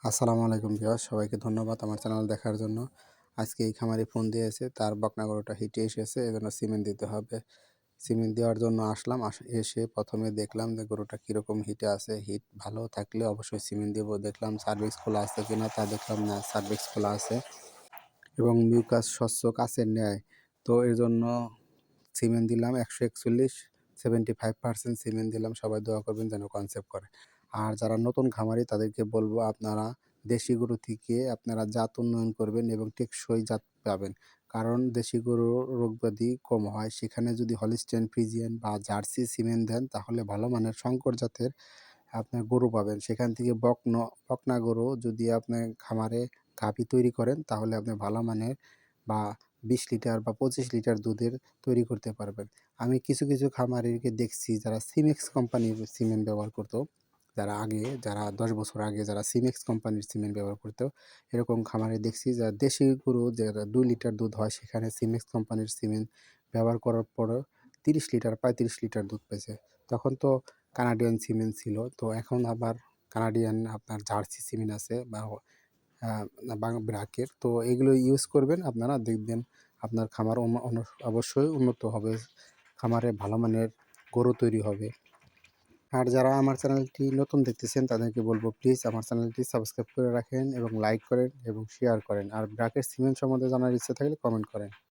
আসসালামু আলাইকুম ভিউয়ার্স, সবাইকে ধন্যবাদ আমার চ্যানেল দেখার জন্য। আজকে এই খামারি ফোন দিয়েছে, তার বকনা গরুটা হিটে এসেছে, এজন্য সিমেন্ট দিতে হবে। সিমেন্ট দেওয়ার জন্য আসলাম, এসে প্রথমে দেখলাম যে গরুটা কীরকম হিটে আছে। হিট ভালো থাকলে অবশ্যই সিমেন্ট দেবো। দেখলাম সার্ভিক্স খোলা আছে কিনা, তা দেখলাম না, সার্ভিক্স খোলা আছে এবং মিউকাস স্বচ্ছ কাচের ন্যায়। তো এর জন্য সিমেন্ট দিলাম 141, 75% সিমেন্ট দিলাম। সবাই দোয়া করবেন যেন কনসেপ্ট করে। আর যারা নতুন খামারি তাদেরকে বলবো, আপনারা দেশি গরু থেকে আপনারা জাত উন্নয়ন করবেন এবং টেকসই জাত পাবেন। কারণ দেশি গরুর রোগব্যাধি কম হয়। সেখানে যদি হলিস্টিয়ান ফ্রিজিয়ান বা জার্সি সিমেন্ট দেন, তাহলে ভালো মানের শঙ্কর জাতের আপনার গরু পাবেন। সেখান থেকে বকনা গরু যদি আপনি খামারে গাভী তৈরি করেন, তাহলে আপনি ভালো মানের বা 20 লিটার বা 25 লিটার দুধের তৈরি করতে পারবেন। আমি কিছু খামারিকে দেখছি যারা সিমেক্স কোম্পানির সিমেন্ট ব্যবহার করতো। যারা 10 বছর আগে যারা সিমেক্স কোম্পানির সিমেন্ট ব্যবহার করতো, এরকম খামারে দেখছি যারা দেশি গরু যারা 2 লিটার দুধ হয়, সেখানে সিমেক্স কোম্পানির সিমেন্ট ব্যবহার করার পরেও 30 লিটার 35 লিটার দুধ পেয়েছে। তখন তো কানাডিয়ান সিমেন্ট ছিল। তো এখন আবার কানাডিয়ান আপনার জার্সি সিমেন্ট আছে বা ব্র্যাকের। তো এগুলো ইউজ করবেন, আপনারা দেখবেন আপনার খামার অবশ্যই উন্নত হবে। খামারে ভালো মানের গরু তৈরি হবে। আর যারা আমার চ্যানেলটি নতুন দেখতেছেন তাদেরকে বলবো, প্লিজ আমার চ্যানেলটি সাবস্ক্রাইব করে রাখেন এবং লাইক করেন এবং শেয়ার করেন। আর ব্র্যাকের সিমেন্ট সম্বন্ধে জানার ইচ্ছা থাকলে কমেন্ট করেন।